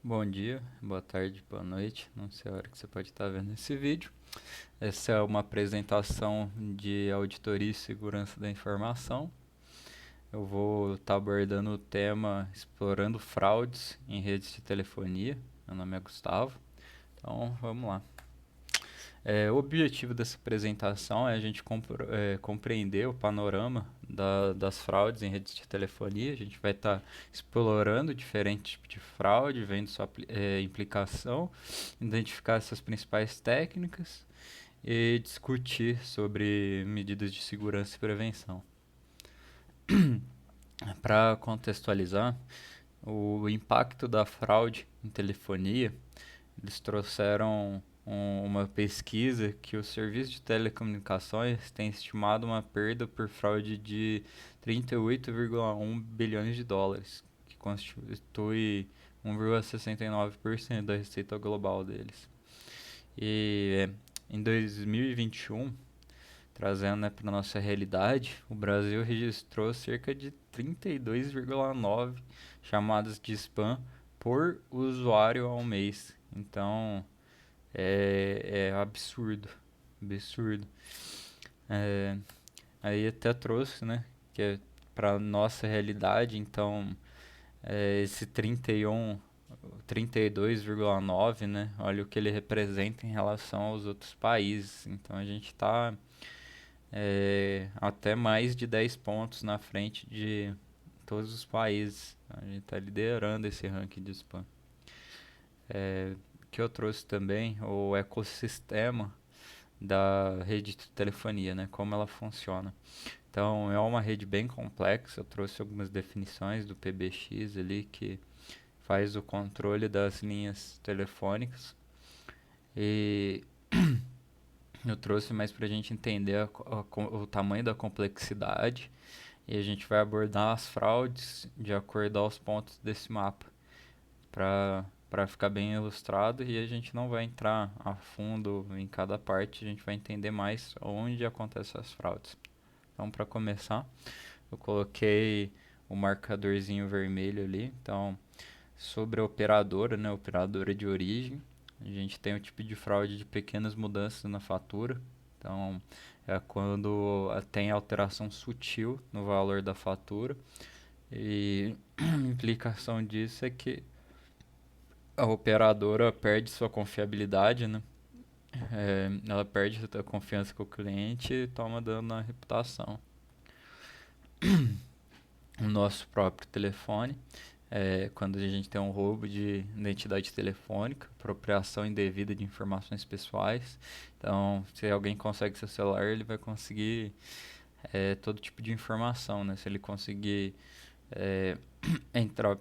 Bom dia, boa tarde, boa noite. Não sei a hora que você pode estar vendo esse vídeo. Essa é uma apresentação de auditoria e segurança da informação. Eu vou estar abordando o tema explorando fraudes em redes de telefonia. Meu nome é Gustavo. Então, vamos lá. O objetivo dessa apresentação é a gente compreender o panorama das fraudes em redes de telefonia. A gente vai estar explorando diferentes tipos de fraude, vendo sua implicação, identificar essas principais técnicas e discutir sobre medidas de segurança e prevenção. Para contextualizar, o impacto da fraude em telefonia, eles trouxeram uma pesquisa que o serviço de telecomunicações tem estimado uma perda por fraude de 38,1 bilhões de dólares, que constitui 1,69% da receita global deles. E em 2021, trazendo, né, para nossa realidade, o Brasil registrou cerca de 32,9 chamadas de spam por usuário ao mês. Então, é absurdo, absurdo. É, aí até trouxe, né, que é para nossa realidade, então esse 32,9, né, olha o que ele representa em relação aos outros países. Então a gente está até mais de 10 pontos na frente de todos os países. A gente está liderando esse ranking de spam. Que eu trouxe também o ecossistema da rede de telefonia, né? Como ela funciona. Então, é uma rede bem complexa. Eu trouxe algumas definições do PBX ali que faz o controle das linhas telefônicas. E eu trouxe mais para a gente entender o tamanho da complexidade. E a gente vai abordar as fraudes de acordo aos pontos desse mapa, para ficar bem ilustrado, e a gente não vai entrar a fundo em cada parte, a gente vai entender mais onde acontecem as fraudes. Então, para começar, eu coloquei o marcadorzinho vermelho ali. Então, sobre a operadora, né, operadora de origem, a gente tem o tipo de fraude de pequenas mudanças na fatura. Então, é quando tem alteração sutil no valor da fatura. E a implicação disso é que a operadora perde sua confiabilidade, né? Ela perde a confiança com o cliente e toma dano na reputação. O nosso próprio telefone, quando a gente tem um roubo de identidade telefônica, apropriação indevida de informações pessoais. Então, se alguém consegue seu celular, ele vai conseguir todo tipo de informação, né? Se ele conseguir é, entrar,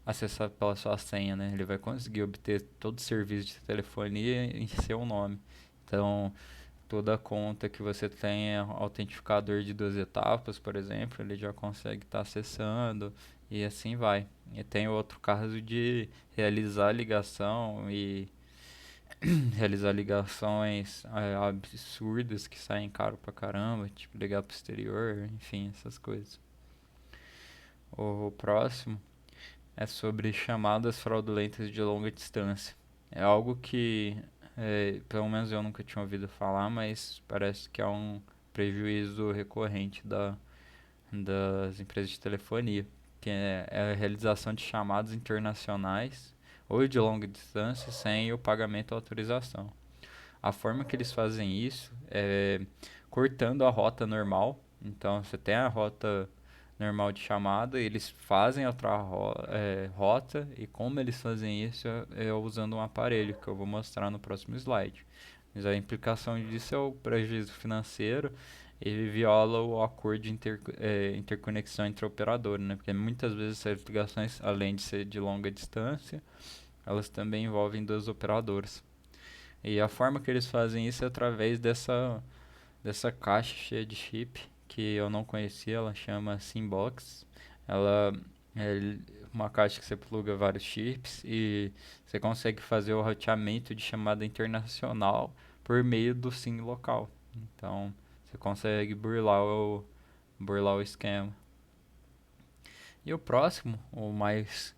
acessar pela sua senha, né? Ele vai conseguir obter todo o serviço de telefonia em seu nome. Então, toda conta que você tenha autentificador de duas etapas, por exemplo, ele já consegue estar acessando e assim vai. E tem outro caso de realizar ligação e realizar ligações absurdas que saem caro pra caramba, tipo ligar pro exterior, enfim, essas coisas. O próximo é sobre chamadas fraudulentas de longa distância. É algo que, pelo menos eu nunca tinha ouvido falar, mas parece que é um prejuízo recorrente das empresas de telefonia, que é a realização de chamadas internacionais ou de longa distância sem o pagamento ou autorização. A forma que eles fazem isso é cortando a rota normal. Então você tem a rota normal de chamada, eles fazem outra rota, e como eles fazem isso é usando um aparelho que eu vou mostrar no próximo slide. Mas a implicação disso é o prejuízo financeiro e viola o acordo de interconexão entre operadores, né? Porque muitas vezes essas ligações, além de ser de longa distância, elas também envolvem duas operadoras. E a forma que eles fazem isso é através dessa caixa cheia de chip que eu não conhecia, ela chama Simbox. Ela é uma caixa que você pluga vários chips e você consegue fazer o roteamento de chamada internacional por meio do SIM local. Então, você consegue burlar o esquema. E o próximo, o mais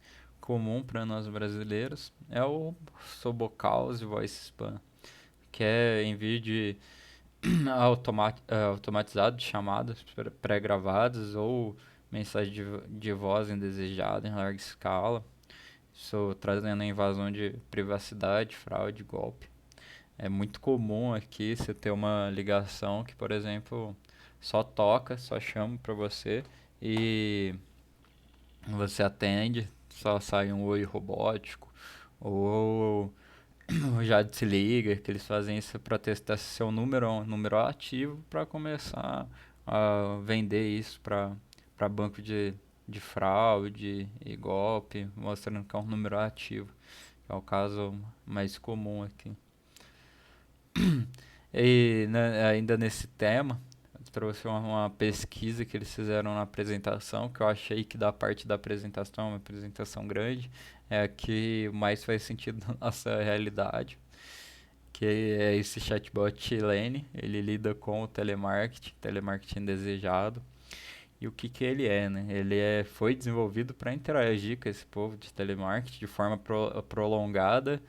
comum para nós brasileiros é o Sobocalls e Voice Spam, que é envio de automatizado de chamadas pré-gravadas ou mensagem de voz indesejada em larga escala. Isso trazendo a invasão de privacidade, fraude, golpe. É muito comum aqui você ter uma ligação que, por exemplo, só toca, só chama para você e você atende, só sai um oi robótico ou já desliga, que eles fazem isso para testar se seu número é um número ativo para começar a vender isso para banco de fraude e golpe, mostrando que é um número ativo, que é o caso mais comum aqui. E né, ainda nesse tema, trouxe uma pesquisa que eles fizeram na apresentação, que eu achei que da parte da apresentação, uma apresentação grande, é a que mais faz sentido na nossa realidade, que é esse chatbot Lene. Ele lida com o telemarketing desejado. E o que ele é, né? Foi desenvolvido para interagir com esse povo de telemarketing de forma prolongada,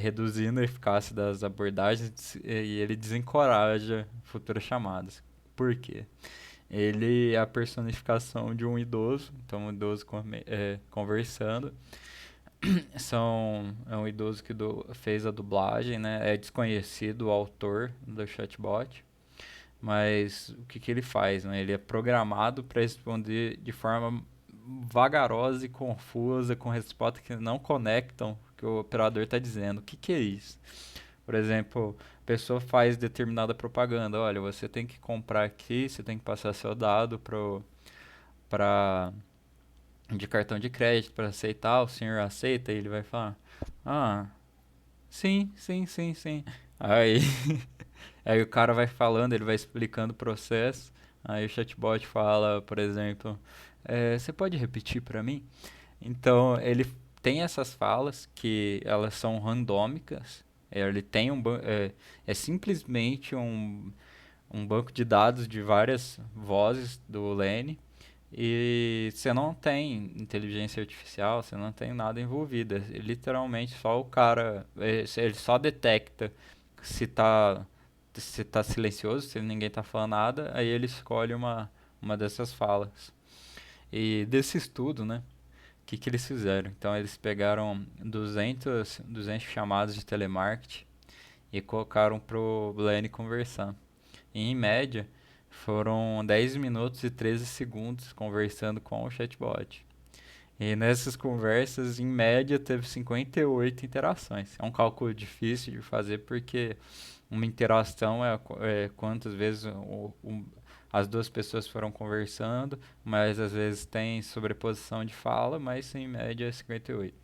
reduzindo a eficácia das abordagens e ele desencoraja futuras chamadas. Por quê? Ele é a personificação de um idoso, então um idoso conversando. É um idoso que fez a dublagem, né? É desconhecido o autor do chatbot, mas o que ele faz, né? Ele é programado para responder de forma vagarosa e confusa, com respostas que não conectam o que o operador está dizendo. O que é isso? Por exemplo, a pessoa faz determinada propaganda. Olha, você tem que comprar aqui, você tem que passar seu dado para de cartão de crédito para aceitar. O senhor aceita? E ele vai falar: Ah, sim, sim, sim, sim. Aí, aí o cara vai falando, ele vai explicando o processo. Aí o chatbot fala, por exemplo, você pode repetir para mim? Então ele tem essas falas que elas são randômicas. Ele tem é simplesmente um banco de dados de várias vozes do Lene e você não tem inteligência artificial, você não tem nada envolvido. É literalmente só o cara, ele só detecta se tá, se tá silencioso, se ninguém tá falando nada, aí ele escolhe uma dessas falas. E desse estudo, né? Que eles fizeram? Então eles pegaram 200 chamadas de telemarketing e colocaram pro Blaine conversar. E, em média, foram 10 minutos e 13 segundos conversando com o chatbot. E nessas conversas, em média, teve 58 interações. É um cálculo difícil de fazer porque uma interação é quantas vezes as duas pessoas foram conversando, mas às vezes tem sobreposição de fala, mas em média é 58.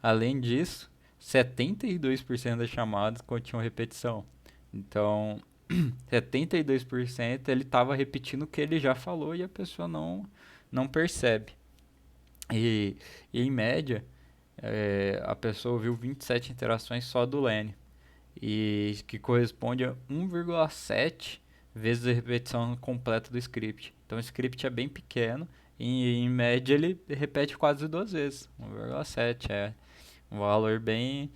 Além disso, 72% das chamadas continham repetição. Então, 72% ele estava repetindo o que ele já falou e a pessoa não percebe. E, e em média, a pessoa ouviu 27 interações só do Lenny, e que corresponde a 1,7 vezes a repetição completa do script. Então o script é bem pequeno e em média ele repete quase duas vezes. 1,7 é um valor bem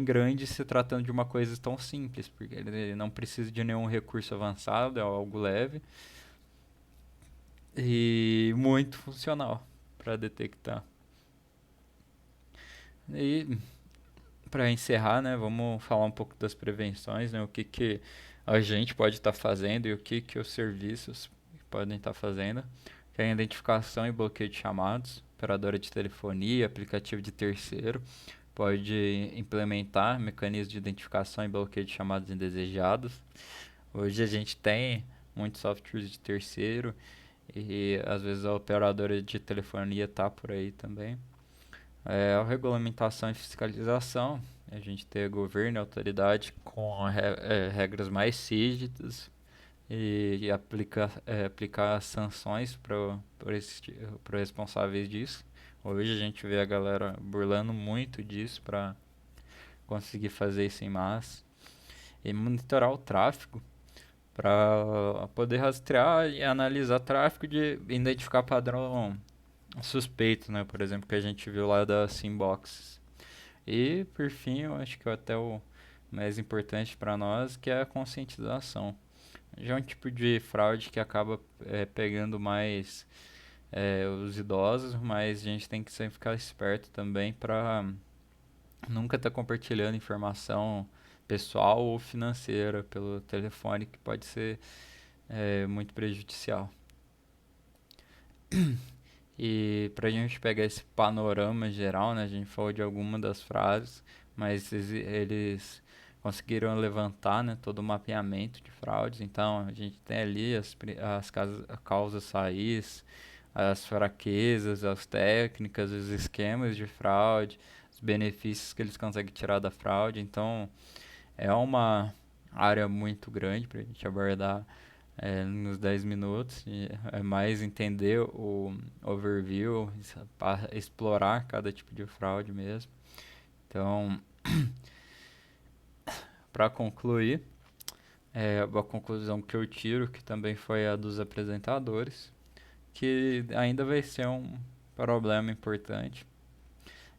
grande se tratando de uma coisa tão simples, porque ele não precisa de nenhum recurso avançado, é algo leve e muito funcional para detectar. E para encerrar, né, vamos falar um pouco das prevenções, né, o que a gente pode estar fazendo e o que os serviços podem estar fazendo. Que é a identificação e bloqueio de chamados, operadora de telefonia, aplicativo de terceiro, pode implementar mecanismos de identificação e bloqueio de chamadas indesejados. Hoje a gente tem muitos softwares de terceiro e às vezes a operadora de telefonia está por aí também. A regulamentação e fiscalização, a gente tem governo e autoridade com regras mais rígidas e aplicar sanções para responsáveis disso. Hoje a gente vê a galera burlando muito disso para conseguir fazer isso em massa. E monitorar o tráfego para poder rastrear e analisar tráfego, de identificar padrão suspeitos, né? Por exemplo, que a gente viu lá da Simbox. E, por fim, eu acho que até o mais importante para nós, que é a conscientização. Já é um tipo de fraude que acaba pegando mais os idosos, mas a gente tem que sempre ficar esperto também para nunca estar compartilhando informação pessoal ou financeira pelo telefone, que pode ser muito prejudicial. E para a gente pegar esse panorama geral, né, a gente falou de alguma das frases, mas eles conseguiram levantar, né, todo o mapeamento de fraudes. Então a gente tem ali as causas raiz, as fraquezas, as técnicas, os esquemas de fraude, os benefícios que eles conseguem tirar da fraude. Então é uma área muito grande para a gente abordar nos 10 minutos. E é mais entender o overview, explorar cada tipo de fraude mesmo. Então, para concluir, a conclusão que eu tiro, que também foi a dos apresentadores, que ainda vai ser um problema importante.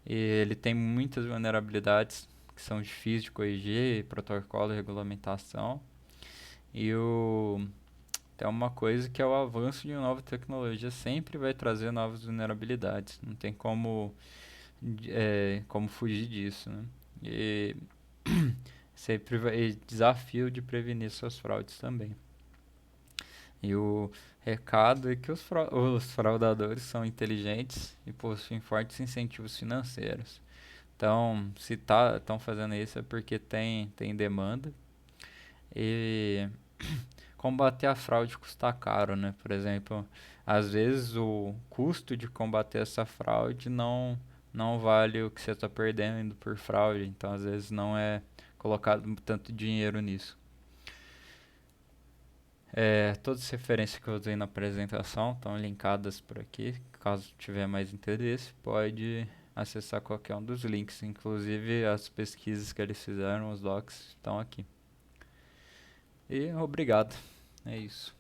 E ele tem muitas vulnerabilidades que são difíceis de corrigir, protocolo e regulamentação. E tem uma coisa que é o avanço de uma nova tecnologia sempre vai trazer novas vulnerabilidades. Não tem como fugir disso, né? E sempre vai desafio de prevenir suas fraudes também. E o recado é que os fraudadores são inteligentes e possuem fortes incentivos financeiros. Então, se estão fazendo isso é porque tem demanda. E combater a fraude custa caro, né? Por exemplo, às vezes o custo de combater essa fraude não vale o que você está perdendo por fraude. Então, às vezes não é colocado tanto dinheiro nisso. Todas as referências que eu usei na apresentação estão linkadas por aqui. Caso tiver mais interesse, pode acessar qualquer um dos links. Inclusive as pesquisas que eles fizeram, os docs, estão aqui. E obrigado. É isso.